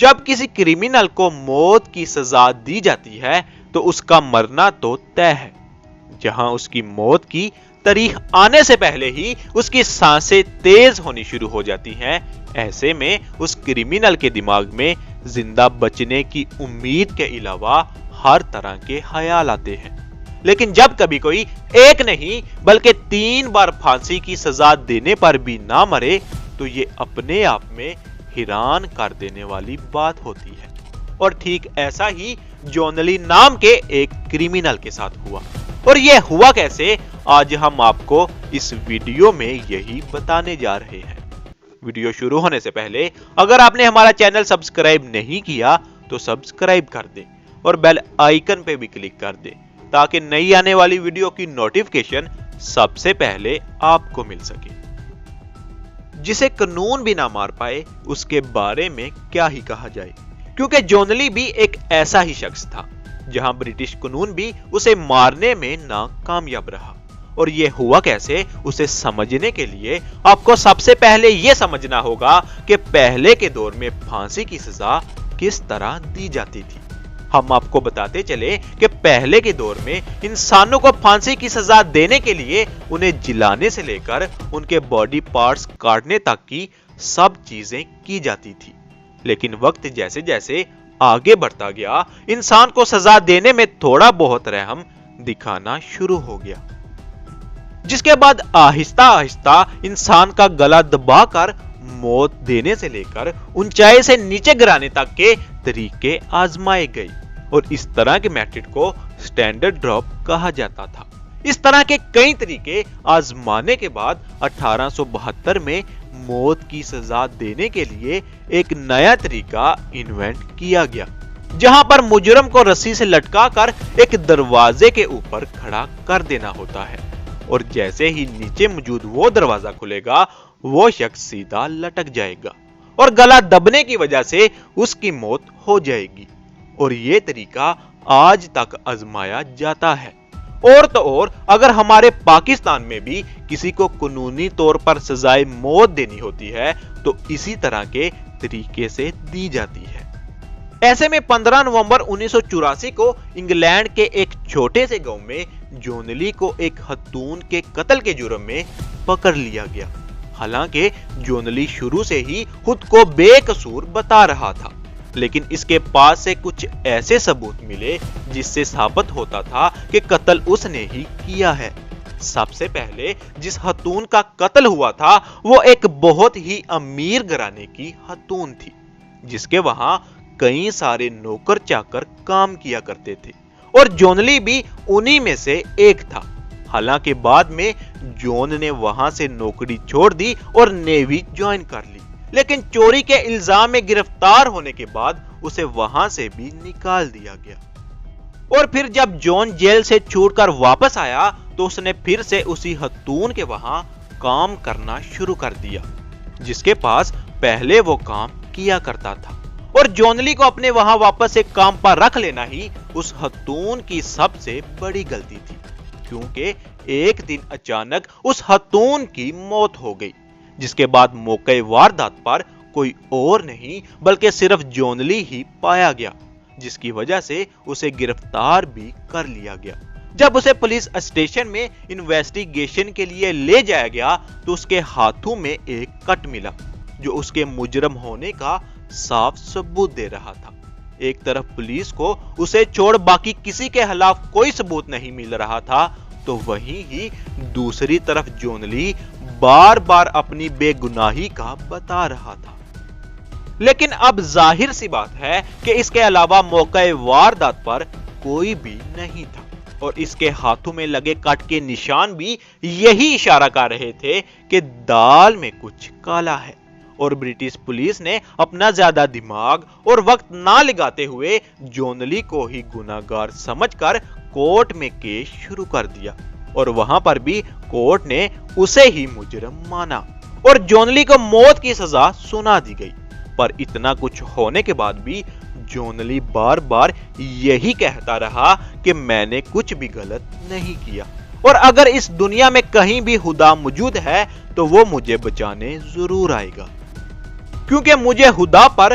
جب کسی کرمینل کو موت کی سزا دی جاتی ہے تو اس کا مرنا تو طے ہے۔ جہاں اس کی موت کی تاریخ آنے سے پہلے ہی اس کی سانسیں تیز ہونی شروع ہو جاتی ہیں، ایسے میں اس کرمینل کے دماغ میں زندہ بچنے کی امید کے علاوہ ہر طرح کے خیال آتے ہیں۔ لیکن جب کبھی کوئی ایک نہیں بلکہ 3 بار پھانسی کی سزا دینے پر بھی نہ مرے تو یہ اپنے آپ میں حیران کر دینے والی بات ہوتی ہے۔ اور ٹھیک ایسا ہی جونلی نام کے ایک کرمینل کے ساتھ ہوا، اور یہ ہوا کیسے، آج ہم آپ کو اس ویڈیو میں یہی بتانے جا رہے ہیں۔ ویڈیو شروع ہونے سے پہلے اگر آپ نے ہمارا چینل سبسکرائب نہیں کیا تو سبسکرائب کر دیں اور بیل آئیکن پہ بھی کلک کر دیں تاکہ نئی آنے والی ویڈیو کی نوٹیفیکیشن سب سے پہلے آپ کو مل سکے۔ جسے قانون بھی نہ مار پائے اس کے بارے میں کیا ہی کہا جائے، کیونکہ جونلی بھی ایک ایسا ہی شخص تھا جہاں برٹش قانون بھی اسے مارنے میں ناکامیاب رہا۔ اور یہ ہوا کیسے، اسے سمجھنے کے لیے آپ کو سب سے پہلے یہ سمجھنا ہوگا کہ پہلے کے دور میں پھانسی کی سزا کس طرح دی جاتی تھی۔ ہم آپ کو بتاتے چلے کہ پہلے کے دور میں انسانوں کو پھانسی کی سزا دینے کے لیے انہیں جلانے سے لے کر ان کے باڈی پارٹس کاٹنے تک کی سب چیزیں کی جاتی تھی۔ لیکن وقت جیسے جیسے آگے بڑھتا گیا، انسان کو سزا دینے میں تھوڑا بہت رحم دکھانا شروع ہو گیا، جس کے بعد آہستہ آہستہ انسان کا گلا دبا کر موت دینے سے لے کر اونچائی سے نیچے گرانے تک کے طریقے آزمائے گئے، اور اس طرح کے میتھڈ کو سٹینڈرڈ ڈراپ کہا جاتا تھا۔ اس طرح کے کئی طریقے آزمانے کے بعد 1872 میں موت کی سزا دینے کے لیے ایک نیا طریقہ انوینٹ کیا گیا، جہاں پر مجرم کو رسی سے لٹکا کر ایک دروازے کے اوپر کھڑا کر دینا ہوتا ہے، اور جیسے ہی نیچے موجود وہ دروازہ کھلے گا وہ شخص سیدھا لٹک جائے گا اور گلا دبنے کی وجہ سے اس کی موت ہو جائے گی۔ اور یہ طریقہ آج تک آزمایا جاتا ہے۔ اور تو اور اگر ہمارے پاکستان میں بھی کسی کو قانونی طور پر سزائے موت دینی ہوتی ہے تو اسی طرح کے طریقے سے دی جاتی ہے۔ ایسے میں 15 نومبر 1984 کو انگلینڈ کے ایک چھوٹے سے گاؤں میں جونلی کو ایک خاتون کے قتل کے جرم میں پکڑ لیا گیا۔ حالانکہ جونلی شروع سے ہی خود کو بے قصور بتا رہا تھا، لیکن اس کے پاس سے کچھ ایسے ثبوت ملے جس سے ثابت ہوتا تھا کہ قتل اس نے ہی کیا ہے۔ سب سے پہلے جس خاتون کا قتل ہوا تھا وہ ایک بہت ہی امیر گھرانے کی خاتون تھی، جس کے وہاں کئی سارے نوکر چاکر کام کیا کرتے تھے، اور جونلی بھی انہی میں سے ایک تھا۔ حالانکہ بعد میں جون نے وہاں سے نوکری چھوڑ دی اور نیوی جوائن کر لی، لیکن چوری کے الزام میں گرفتار ہونے کے بعد اسے وہاں سے بھی نکال دیا گیا۔ اور پھر جب جون جیل سے چھوٹ کر واپس آیا تو اس نے پھر سے اسی خاتون کے وہاں کام کرنا شروع کر دیا جس کے پاس پہلے وہ کام کیا کرتا تھا، اور جونلی کو اپنے وہاں واپس سے کام پر رکھ لینا ہی اس خاتون کی سب سے بڑی غلطی تھی، کیونکہ ایک دن اچانک اس خاتون کی موت ہو گئی، جس کے بعد موقع واردات پر کوئی اور نہیں بلکہ صرف جونلی ہی پایا گیا، جس کی وجہ سے اسے گرفتار بھی کر لیا گیا۔ جب اسے پولیس اسٹیشن میں انویسٹیگیشن کے لیے لے جایا گیا تو اس کے ہاتھوں میں ایک کٹ ملا جو اس کے مجرم ہونے کا صاف ثبوت دے رہا تھا۔ ایک طرف پولیس کو اسے چھوڑ باقی کسی کے خلاف کوئی ثبوت نہیں مل رہا تھا تو وہیں ہی دوسری طرف جونلی بار بار اپنی بے گناہی کا بتا رہا تھا۔ لیکن اب ظاہر سی بات ہے کہ اس کے علاوہ موقع واردات پر کوئی بھی نہیں تھا، اور اس کے ہاتھوں میں لگے کٹ کے نشان بھی یہی اشارہ کر رہے تھے کہ دال میں کچھ کالا ہے۔ اور برٹش پولیس نے اپنا زیادہ دماغ اور وقت نہ لگاتے ہوئے جونلی کو ہی گناہگار سمجھ کر کورٹ میں کیس شروع کر دیا، اور وہاں پر بھی کورٹ نے اسے ہی مجرم مانا اور جونلی کو موت کی سزا سنا دی گئی۔ پر اتنا کچھ ہونے کے بعد بھی جونلی بار بار یہی کہتا رہا کہ میں نے کچھ بھی غلط نہیں کیا، اور اگر اس دنیا میں کہیں بھی خدا موجود ہے تو وہ مجھے بچانے ضرور آئے گا، کیونکہ مجھے خدا پر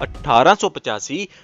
1885